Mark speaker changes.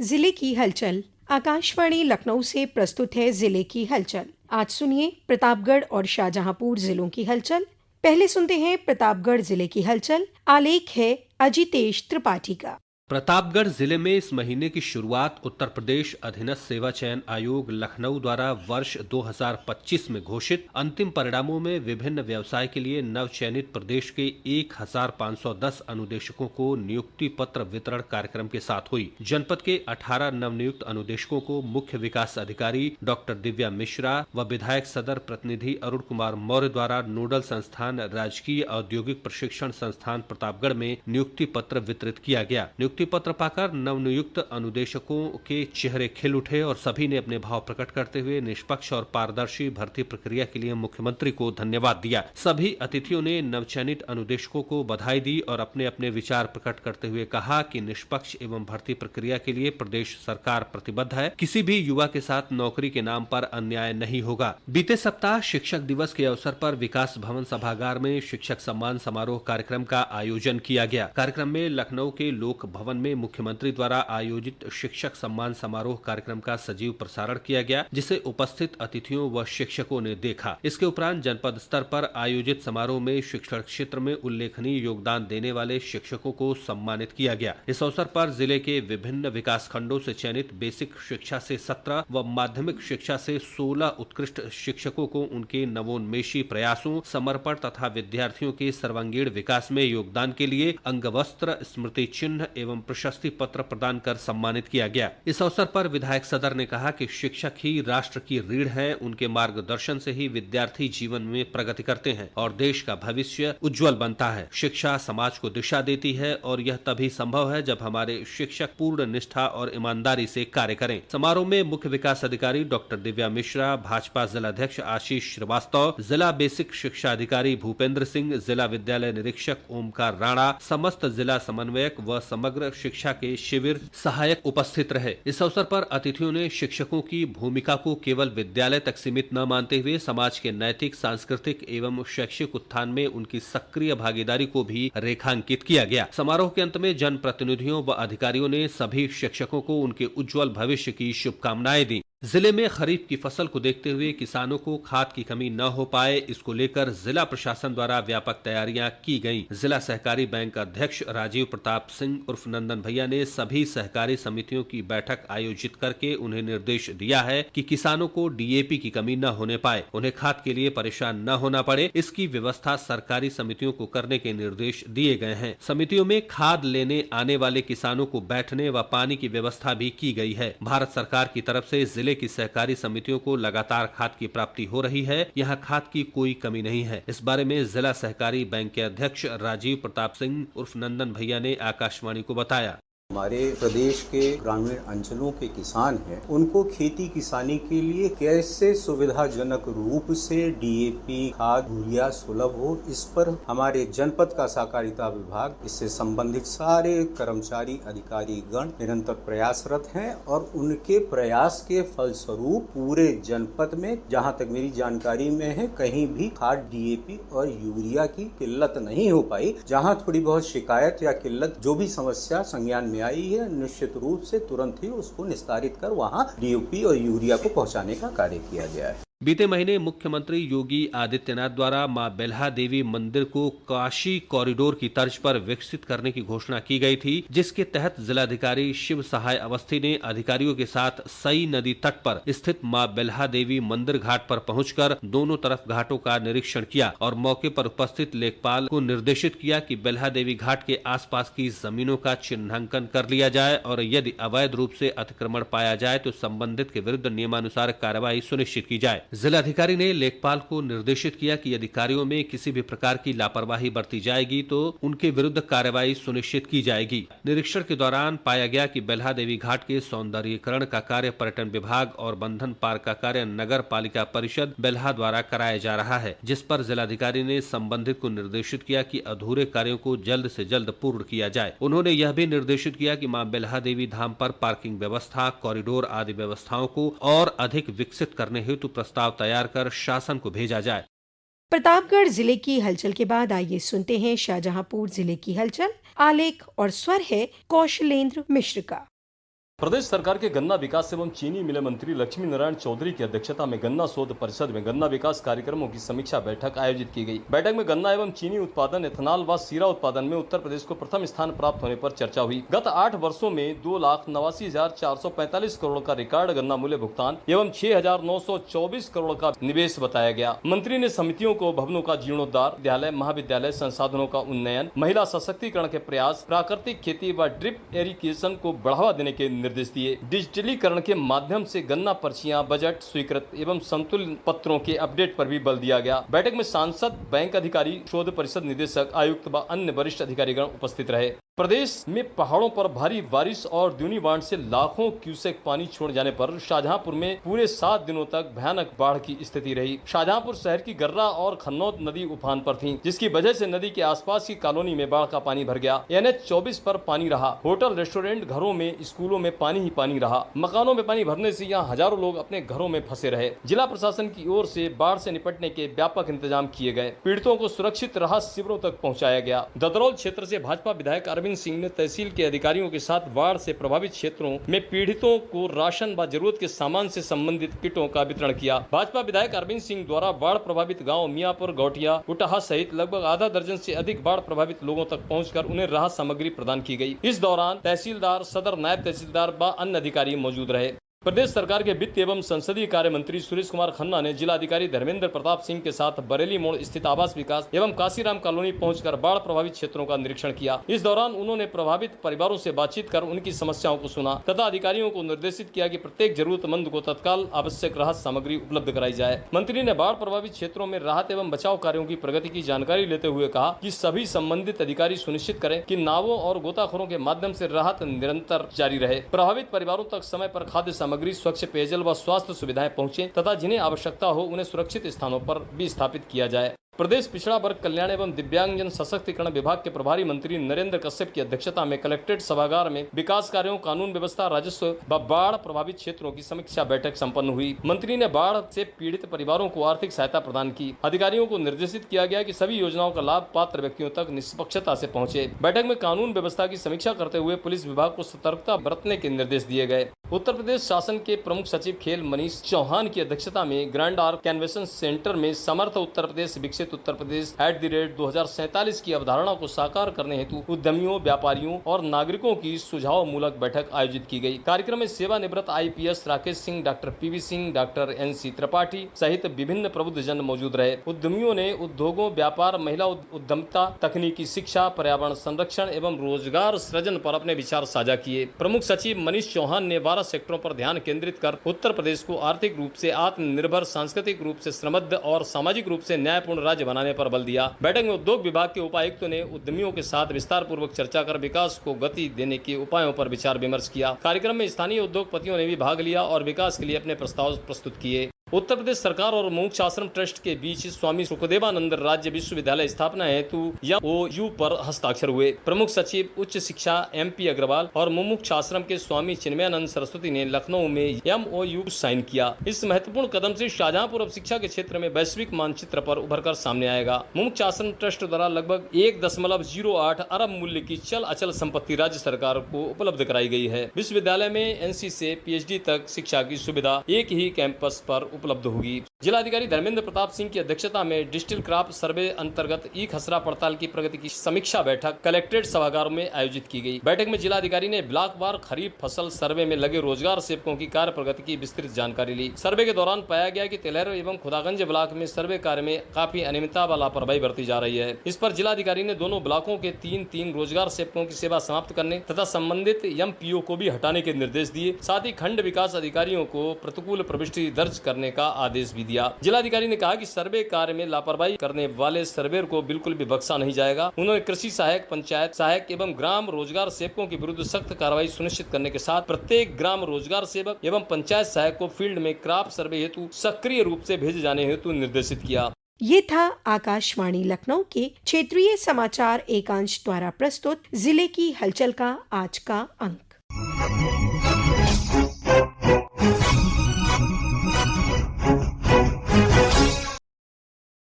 Speaker 1: जिले की हलचल। आकाशवाणी लखनऊ से प्रस्तुत है जिले की हलचल। आज सुनिए प्रतापगढ़ और शाहजहांपुर जिलों की हलचल। पहले सुनते हैं प्रतापगढ़ जिले की हलचल। आलेख है अजितेश त्रिपाठी का।
Speaker 2: प्रतापगढ़ जिले में इस महीने की शुरुआत उत्तर प्रदेश अधीनस्थ सेवा चयन आयोग लखनऊ द्वारा वर्ष 2025 में घोषित अंतिम परिणामों में विभिन्न व्यवसाय के लिए नव चयनित प्रदेश के 1510 अनुदेशकों को नियुक्ति पत्र वितरण कार्यक्रम के साथ हुई। जनपद के 18 नवनियुक्त अनुदेशकों को मुख्य विकास अधिकारी डॉक्टर दिव्या मिश्रा व विधायक सदर प्रतिनिधि अरुण कुमार मौर्य द्वारा नोडल संस्थान राजकीय औद्योगिक प्रशिक्षण संस्थान प्रतापगढ़ में नियुक्ति पत्र वितरित किया गया। नियुक्ति पत्र पाकर नवनियुक्त अनुदेशकों के चेहरे खिल उठे और सभी ने अपने भाव प्रकट करते हुए निष्पक्ष और पारदर्शी भर्ती प्रक्रिया के लिए मुख्यमंत्री को धन्यवाद दिया। सभी अतिथियों ने नवचयनित अनुदेशकों को बधाई दी और अपने अपने विचार प्रकट करते हुए कहा कि निष्पक्ष एवं भर्ती प्रक्रिया के लिए प्रदेश सरकार प्रतिबद्ध है। किसी भी युवा के साथ नौकरी के नाम पर अन्याय नहीं होगा। बीते सप्ताह शिक्षक दिवस के अवसर पर विकास भवन सभागार में शिक्षक सम्मान समारोह कार्यक्रम का आयोजन किया गया। कार्यक्रम में लखनऊ के लोक भवन में मुख्यमंत्री द्वारा आयोजित शिक्षक सम्मान समारोह कार्यक्रम का सजीव प्रसारण किया गया, जिसे उपस्थित अतिथियों व शिक्षकों ने देखा। इसके उपरांत जनपद स्तर पर आयोजित समारोह में शिक्षण क्षेत्र में उल्लेखनीय योगदान देने वाले शिक्षकों को सम्मानित किया गया। इस अवसर पर जिले के विभिन्न विकास खंडों से चयनित बेसिक शिक्षा से 17 व माध्यमिक शिक्षा से 16 उत्कृष्ट शिक्षकों को उनके नवोन्मेषी प्रयासों, समर्पण तथा विद्यार्थियों के सर्वांगीण विकास में योगदान के लिए अंगवस्त्र, स्मृति चिन्ह एवं प्रशस्ति पत्र प्रदान कर सम्मानित किया गया। इस अवसर पर विधायक सदर ने कहा कि शिक्षक ही राष्ट्र की रीढ़ हैं। उनके मार्गदर्शन से ही विद्यार्थी जीवन में प्रगति करते हैं और देश का भविष्य उज्जवल बनता है। शिक्षा समाज को दिशा देती है और यह तभी संभव है जब हमारे शिक्षक पूर्ण निष्ठा और ईमानदारी से कार्य करें। समारोह में मुख्य विकास अधिकारी डॉक्टर दिव्या मिश्रा, भाजपा जिला अध्यक्ष आशीष श्रीवास्तव, जिला बेसिक शिक्षा अधिकारी भूपेंद्र सिंह, जिला विद्यालय निरीक्षक ओमकार राणा, समस्त जिला समन्वयक व समग्र शिक्षा के शिविर सहायक उपस्थित रहे। इस अवसर पर अतिथियों ने शिक्षकों की भूमिका को केवल विद्यालय तक सीमित न मानते हुए समाज के नैतिक, सांस्कृतिक एवं शैक्षिक उत्थान में उनकी सक्रिय भागीदारी को भी रेखांकित किया गया। समारोह के अंत में जनप्रतिनिधियों व अधिकारियों ने सभी शिक्षकों को उनके उज्जवल भविष्य की शुभकामनाएं दी। जिले में खरीफ की फसल को देखते हुए किसानों को खाद की कमी न हो पाए, इसको लेकर जिला प्रशासन द्वारा व्यापक तैयारियां की गईं। जिला सहकारी बैंक अध्यक्ष राजीव प्रताप सिंह उर्फ नंदन भैया ने सभी सहकारी समितियों की बैठक आयोजित करके उन्हें निर्देश दिया है कि किसानों को डीएपी की कमी न होने पाए, उन्हें खाद के लिए परेशान न होना पड़े। इसकी व्यवस्था सरकारी समितियों को करने के निर्देश दिए गए हैं। समितियों में खाद लेने आने वाले किसानों को बैठने व पानी की व्यवस्था भी की गई है। भारत सरकार की तरफ से जिले की सहकारी समितियों को लगातार खाद की प्राप्ति हो रही है। यहाँ खाद की कोई कमी नहीं है। इस बारे में जिला सहकारी बैंक के अध्यक्ष राजीव प्रताप सिंह उर्फ नंदन भैया ने आकाशवाणी को बताया।
Speaker 3: हमारे प्रदेश के ग्रामीण अंचलों के किसान हैं, उनको खेती किसानी के लिए कैसे सुविधाजनक रूप से डीएपी खाद यूरिया सुलभ हो, इस पर हमारे जनपद का सहकारिता विभाग, इससे संबंधित सारे कर्मचारी अधिकारी गण निरंतर प्रयासरत हैं और उनके प्रयास के फलस्वरूप पूरे जनपद में, जहां तक मेरी जानकारी में है, कहीं भी खाद डीएपी और यूरिया की किल्लत नहीं हो पाई। जहां थोड़ी बहुत शिकायत या किल्लत जो भी समस्या संज्ञान में आई है, निश्चित रूप से तुरंत ही उसको निस्तारित कर वहां डीएपी और यूरिया को पहुंचाने का कार्य किया गया है।
Speaker 2: बीते महीने मुख्यमंत्री योगी आदित्यनाथ द्वारा मां बेल्हा देवी मंदिर को काशी कॉरिडोर की तर्ज पर विकसित करने की घोषणा की गई थी, जिसके तहत जिलाधिकारी शिव सहाय अवस्थी ने अधिकारियों के साथ सई नदी तट पर स्थित मां बेल्हा देवी मंदिर घाट पर पहुंचकर दोनों तरफ घाटों का निरीक्षण किया और मौके पर उपस्थित लेखपाल को निर्देशित किया कि बेल्हा देवी घाट के आसपास की जमीनों का चिन्हांकन कर लिया जाए और यदि अवैध रूप से अतिक्रमण पाया जाए तो संबंधित के विरुद्ध नियमानुसार कार्रवाई सुनिश्चित की जाए। जिलाधिकारी ने लेखपाल को निर्देशित किया कि यदि कार्यों में किसी भी प्रकार की लापरवाही बरती जाएगी तो उनके विरुद्ध कार्रवाई सुनिश्चित की जाएगी। निरीक्षण के दौरान पाया गया कि बेल्हा देवी घाट के सौंदर्यीकरण का कार्य पर्यटन विभाग और बंधन पार्क का कार्य नगर पालिका परिषद बेल्हा द्वारा कराया जा रहा है, जिस पर जिलाधिकारी ने संबंधित को निर्देशित किया कि अधूरे कार्यों को जल्द से जल्द पूर्ण किया जाए। उन्होंने यह भी निर्देशित किया कि मां बेल्हा देवी धाम पर पार्किंग व्यवस्था, कॉरिडोर आदि व्यवस्थाओं को और अधिक विकसित करने हेतु प्रस्ताव तैयार कर शासन को भेजा जाए।
Speaker 1: प्रतापगढ़ जिले की हलचल के बाद आइए सुनते हैं शाहजहांपुर जिले की हलचल। आलेख और स्वर है कौशलेंद्र मिश्र का।
Speaker 4: प्रदेश सरकार के गन्ना विकास एवं चीनी मिल मंत्री लक्ष्मी नारायण चौधरी की अध्यक्षता में गन्ना शोध परिषद में गन्ना विकास कार्यक्रमों की समीक्षा बैठक आयोजित की गई। बैठक में गन्ना एवं चीनी उत्पादन, एथेनॉल व शीरा उत्पादन में उत्तर प्रदेश को प्रथम स्थान प्राप्त होने पर चर्चा हुई। गत 8 वर्षों में 2,89,445 करोड़ का रिकॉर्ड गन्ना मूल्य भुगतान एवं 6,924 करोड़ का निवेश बताया गया। मंत्री ने समितियों को भवनों का जीर्णोद्धार, विद्यालय, महाविद्यालय संसाधनों का उन्नयन, महिला सशक्तिकरण के प्रयास, प्राकृतिक खेती व ड्रिप इरिगेशन को बढ़ावा देने के निर्देश दिए। डिजिटलीकरण के माध्यम से गन्ना पर्चियां, बजट, स्वीकृत एवं संतुलन पत्रों के अपडेट पर भी बल दिया गया। बैठक में सांसद, बैंक अधिकारी, शोध परिषद निदेशक, आयुक्त व अन्य वरिष्ठ अधिकारीगण उपस्थित रहे। प्रदेश में पहाड़ों पर भारी बारिश और द्यूनी बांध से लाखों क्यूसेक पानी छोड़ जाने पर शाहजहांपुर में पूरे 7 दिनों तक भयानक बाढ़ की स्थिति रही। शाहजहांपुर शहर की गर्रा और खन्नौद नदी उफान पर थी, जिसकी वजह से नदी के आसपास की कॉलोनी में बाढ़ का पानी भर गया। NH 24 पर पानी रहा। होटल, रेस्टोरेंट, घरों में, स्कूलों में पानी ही पानी रहा। मकानों में पानी भरने से यहाँ हजारों लोग अपने घरों में फंसे रहे। जिला प्रशासन की ओर से बाढ़ से निपटने के व्यापक इंतजाम किए गए। पीड़ितों को सुरक्षित राहत शिविरों तक पहुँचाया गया। ददरौल क्षेत्र से भाजपा विधायक अरविंद सिंह ने तहसील के अधिकारियों के साथ बाढ़ से प्रभावित क्षेत्रों में पीड़ितों को राशन व जरूरत के सामान से संबंधित किटों का वितरण किया। भाजपा विधायक अरविंद सिंह द्वारा बाढ़ प्रभावित गांव मियापुर, गौटिया, उटाहा सहित लगभग आधा दर्जन से अधिक बाढ़ प्रभावित लोगों तक पहुंचकर उन्हें राहत सामग्री प्रदान की गई। इस दौरान तहसीलदार, सदर नायब तहसीलदार व अन्य अधिकारी मौजूद रहे। प्रदेश सरकार के वित्त एवं संसदीय कार्य मंत्री सुरेश कुमार खन्ना ने जिलाधिकारी धर्मेंद्र प्रताप सिंह के साथ बरेली मोड़ स्थित आवास विकास एवं काशीराम कॉलोनी पहुंचकर बाढ़ प्रभावित क्षेत्रों का निरीक्षण किया। इस दौरान उन्होंने प्रभावित परिवारों से बातचीत कर उनकी समस्याओं को सुना तथा अधिकारियों को निर्देशित किया कि प्रत्येक जरूरतमंद को तत्काल आवश्यक राहत सामग्री उपलब्ध कराई जाए। मंत्री ने बाढ़ प्रभावित क्षेत्रों में राहत एवं बचाव कार्यों की प्रगति की जानकारी लेते हुए कहा कि सभी संबंधित अधिकारी सुनिश्चित करें कि नावों और गोताखोरों के माध्यम से राहत निरंतर जारी रहे। प्रभावित परिवारों तक समय पर खाद्य सामग्री, स्वच्छ पेयजल व स्वास्थ्य सुविधाएं पहुंचे तथा जिन्हें आवश्यकता हो उन्हें सुरक्षित स्थानों पर भी स्थापित किया जाए। प्रदेश पिछड़ा वर्ग कल्याण एवं दिव्यांगजन सशक्तिकरण विभाग के प्रभारी मंत्री नरेंद्र कश्यप की अध्यक्षता में कलेक्ट्रेट सभागार में विकास कार्यों, कानून व्यवस्था, राजस्व व बाढ़ प्रभावित क्षेत्रों की समीक्षा बैठक संपन्न हुई। मंत्री ने बाढ़ से पीड़ित परिवारों को आर्थिक सहायता प्रदान की। अधिकारियों को निर्देशित किया गया कि सभी योजनाओं का लाभ पात्र व्यक्तियों तक निष्पक्षता से पहुंचे। बैठक में कानून व्यवस्था की समीक्षा करते हुए पुलिस विभाग को सतर्कता बरतने के निर्देश दिए गए। उत्तर प्रदेश शासन के प्रमुख सचिव खेल मनीष चौहान की अध्यक्षता में ग्रैंड आर्क कन्वेंशन सेंटर में समर्थ उत्तर प्रदेश, विकसित उत्तर प्रदेश @2047 की अवधारणा को साकार करने हेतु उद्यमियों, व्यापारियों और नागरिकों की सुझाव मूलक बैठक आयोजित की गई। कार्यक्रम में सेवानिवृत्त IPS Rakesh Singh, doctor PV Singh, doctor NC Tripathi सहित विभिन्न प्रबुद्ध जन मौजूद रहे। उद्यमियों ने उद्योगों, व्यापार, महिला उद्यमिता, तकनीकी शिक्षा, पर्यावरण संरक्षण एवं रोजगार सृजन पर अपने विचार साझा किए। प्रमुख सचिव मनीष चौहान ने 12 सेक्टरों पर ध्यान केंद्रित कर उत्तर प्रदेश को आर्थिक रूप से आत्मनिर्भर, सांस्कृतिक रूप से समृद्ध और सामाजिक रूप से न्यायपूर्ण राज्य बनाने पर बल दिया। बैठक में उद्योग विभाग के उपायुक्तों ने उद्यमियों के साथ विस्तार पूर्वक चर्चा कर विकास को गति देने के उपायों पर विचार विमर्श किया। कार्यक्रम में स्थानीय उद्योगपतियों ने भी भाग लिया और विकास के लिए अपने प्रस्ताव प्रस्तुत किए। उत्तर प्रदेश सरकार और मोक्ष आश्रम ट्रस्ट के बीच स्वामी सुखदेवानंद राज्य विश्वविद्यालय स्थापना हेतु MOU पर हस्ताक्षर हुए। प्रमुख सचिव उच्च शिक्षा MP अग्रवाल और मुमुक्ष आश्रम के स्वामी चिन्मयानंद सरस्वती ने लखनऊ में MOU साइन किया। इस महत्वपूर्ण कदम से शाहजहांपुर अब शिक्षा के क्षेत्र में वैश्विक मानचित्र पर उभर कर सामने आएगा। मुमुक्ष आश्रम ट्रस्ट द्वारा लगभग 1.08 अरब मूल्य की चल अचल संपत्ति राज्य सरकार को उपलब्ध कराई गई है। विश्वविद्यालय में NC से PhD तक शिक्षा की सुविधा एक ही कैंपस पर उपलब्ध होगी। जिलाधिकारी धर्मेंद्र प्रताप सिंह की अध्यक्षता में डिजिटल क्रॉप सर्वे अंतर्गत खसरा पड़ताल की प्रगति की समीक्षा बैठक कलेक्ट्रेट सभागार में आयोजित की गई। बैठक में जिलाधिकारी ने ब्लॉकवार खरीफ फसल सर्वे में लगे रोजगार सेवकों की कार्य प्रगति की विस्तृत जानकारी ली। सर्वे के दौरान पाया गया कि तिलहर एवं खुदागंज ब्लॉक में सर्वे कार्य में काफी अनियमितता व लापरवाही बरती जा रही है। इस पर जिलाधिकारी ने दोनों ब्लॉकों के 3 रोजगार सेवकों की सेवा समाप्त करने तथा संबंधित MPO को भी हटाने के निर्देश दिए। साथ ही खंड विकास अधिकारियों को प्रतिकूल प्रविष्टि दर्ज करने का आदेश भी दिया। जिलाधिकारी ने कहा कि सर्वे कार्य में लापरवाही करने वाले सर्वेयर को बिल्कुल भी बख्शा नहीं जाएगा। उन्होंने कृषि सहायक, पंचायत सहायक एवं ग्राम रोजगार सेवकों के विरुद्ध सख्त कार्रवाई सुनिश्चित करने के साथ प्रत्येक ग्राम रोजगार सेवक एवं पंचायत सहायक को फील्ड में क्रॉप सर्वे हेतु सक्रिय रूप से भेजे जाने हेतु निर्देशित किया।
Speaker 1: ये था आकाशवाणी लखनऊ के क्षेत्रीय समाचार एकांश द्वारा प्रस्तुत जिले की हलचल का आज का अंक।